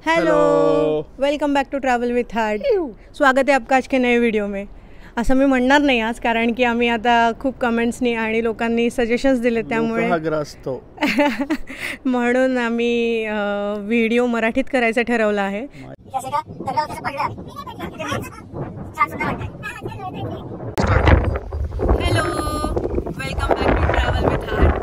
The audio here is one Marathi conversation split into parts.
Hello, welcome back to travel with heart. स्वागत आहे आपका आज के नए वीडियो में। असं मी म्हणणार नाही आज, कारण की आम्ही आता खूप कमेंट्सनी आणि लोकांनी सजेशन्स दिले, त्यामुळे म्हणून आम्ही व्हिडिओ मराठीत करायचं ठरवलं आहे। Hello, welcome back to travel with heart.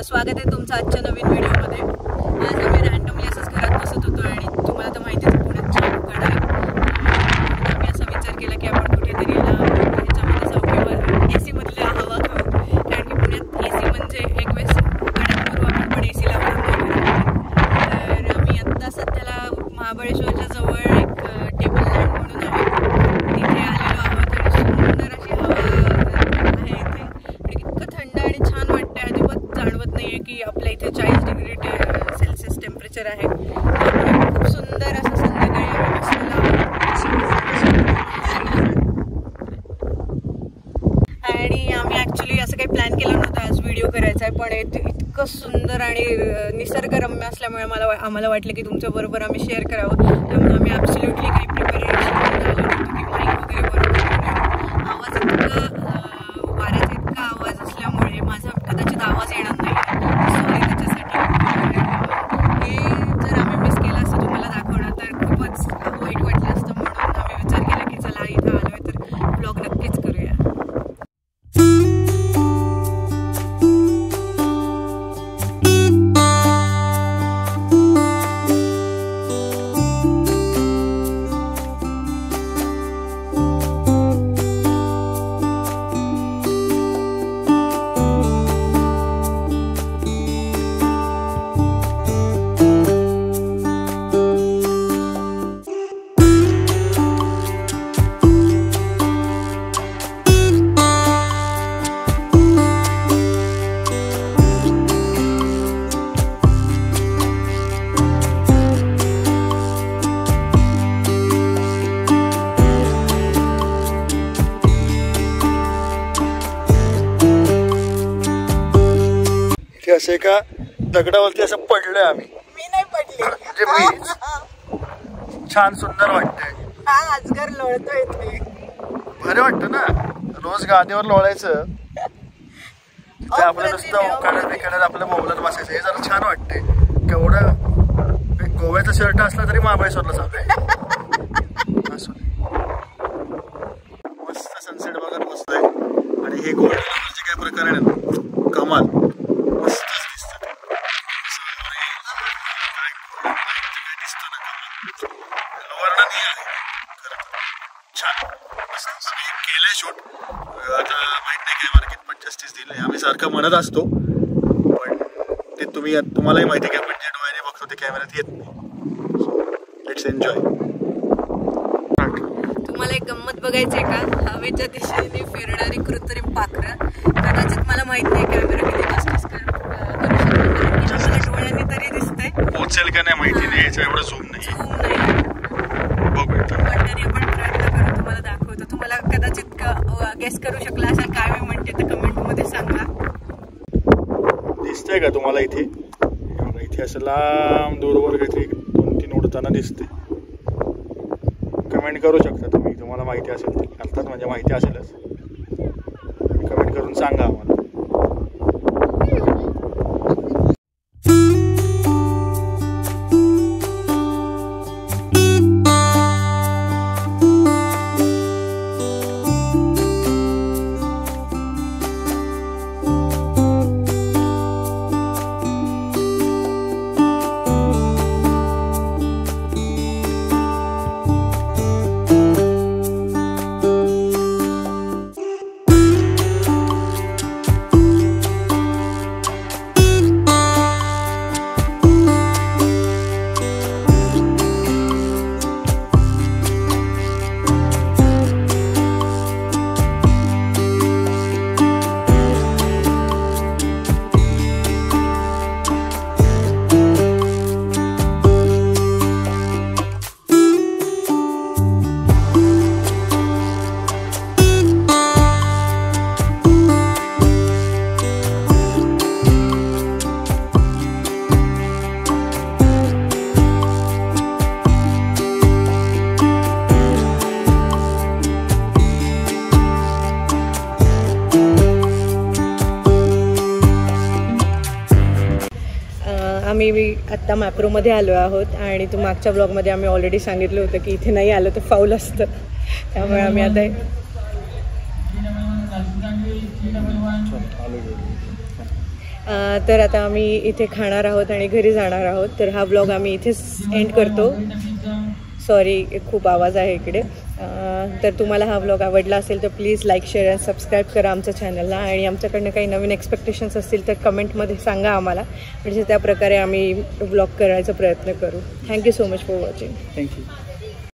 स्वागत आहे तुमचं आजच्या नवीन व्हिडिओमध्ये। आज आम्ही रँडमली असंच घरात बसत होतो आणि तुम्हाला तर माहितीच आहे पुण्यात छान उकाडा आहे। आम्ही असा विचार केला की आपण कुठेतरी ह्याच्यामध्ये जाऊ किंवा AC मधली हवा खाऊ, कारण की पुण्यात AC म्हणजे एक वेळेस उकाड्यापूर्व आपण पण AC लावून तर आम्ही आत्ता सध्याला महाबळेश्वरच्या जवळ एक टेबल लँड म्हणून आहे, तिथे आलेलो आहोत आणि सुंदर अशी हवा आहे इथे आणि इतकं थंड आणि छान वाटतं, अजिबात जाणवत नाहीये की आपल्या इथे 40 डिग्री सेल्सिअस टेम्परेचर आहे। खूप सुंदर असं संध्याकाळी आणि आम्ही ॲक्च्युली असं काही प्लॅन केलं नव्हतं आज व्हिडिओ करायचा आहे, पण इतकं सुंदर आणि निसर्गरम्य असल्यामुळे आम्हाला वाटलं की तुमच्याबरोबर आम्ही शेअर करावं, त्यामुळे आम्ही ॲब्सोल्युटली काही प्रिपरेशन झालं नव्हतं की माईक वगैरे बरोबर आवाज इतका वाऱ्याचा इतका आवाज असल्यामुळे माझा कदाचित आवाज येणार नाही, सॉरी त्याच्यासाठी। हे जर आम्ही मिस केलं असतं तुम्हाला दाखवणं तर खूपच वाईट वाटलं असतं, म्हणून आम्ही विचार केला की चला इथं आलो आहे तर ब्लॉग नक्कीच करूया। असे का दगडावरती असं पडलोय आम्ही। मी नाही पडले, म्हणजे मी छान सुंदर वाटतंय। हा अजगर लोळतोय इथे, बरं वाटतं ना रोज गादीवर लोळायचं, तिथे आपलं नुसतं उकाड्यात आपलं मोबाईलवर बसायचं, हे जरा छान वाटतंय। केवढं गोव्याचा शर्ट असला तरी महाबळेश्वरला जातोय। मस्त सनसेट बघत बसतोय आणि हे गोव्याचे काय प्रकार आहे ना कमाल। आम्ही सारखं म्हणत असतो, पण ते तुम्हालाही माहिती आहे की आपण जे डोळ्याने बघतो ते कॅमेऱ्यात येत नाही। Let's enjoy. तुम्हाला एक गंमत बघायची आहे का? हवेच्या दिशेने फिरणारी कृत्रिम पाखरं। कदाचित मला माहित नाही कॅमेरा किती जस्टिस करू शकतो, डोळ्यांनी तरी दिसतंय, पोचेल का नाही माहिती नाही, याचा एवढं झूम नाही बघूया, पण तरी आपण प्रयत्न करू, तुम्हाला दाखवतो। तुम्हाला कदाचित गेस करू शकला असेल काय मी म्हणते तर कमेंट मध्ये सांगा। दिसतंय का तुम्हाला इथे? इथे असं लांब दूरवर काहीतरी 2-3 उडताना दिसते, कमेंट करू शकता तुम्ही, तुम्हाला माहिती असेल तर, अर्थात म्हणजे माहिती असेलच, कमेंट करून सांगा आम्हाला। आम्ही आत्ता मॅप्रोमध्ये आलो आहोत आणि तू मागच्या ब्लॉगमध्ये आम्ही ऑलरेडी सांगितलं होतं की इथे नाही आलं तर फाऊल असतं, त्यामुळे आम्ही आता तर आता आम्ही इथे खाणार आहोत आणि घरी जाणार आहोत. तर हा ब्लॉग आम्ही इथेच एंड करतो. सॉरी, खूप आवाज आहे इकडे. तर तुम्हाला हा ब्लॉग आवडला असेल तर प्लीज लाईक, शेअर आणि सबस्क्राईब करा आमच्या चॅनलला. आणि आमच्याकडनं काही नवीन एक्सपेक्टेशन्स असतील तर कमेंटमध्ये सांगा आम्हाला, म्हणजे त्याप्रकारे आम्ही ब्लॉग करायचा प्रयत्न करू. Thank you so much for watching. Thank you.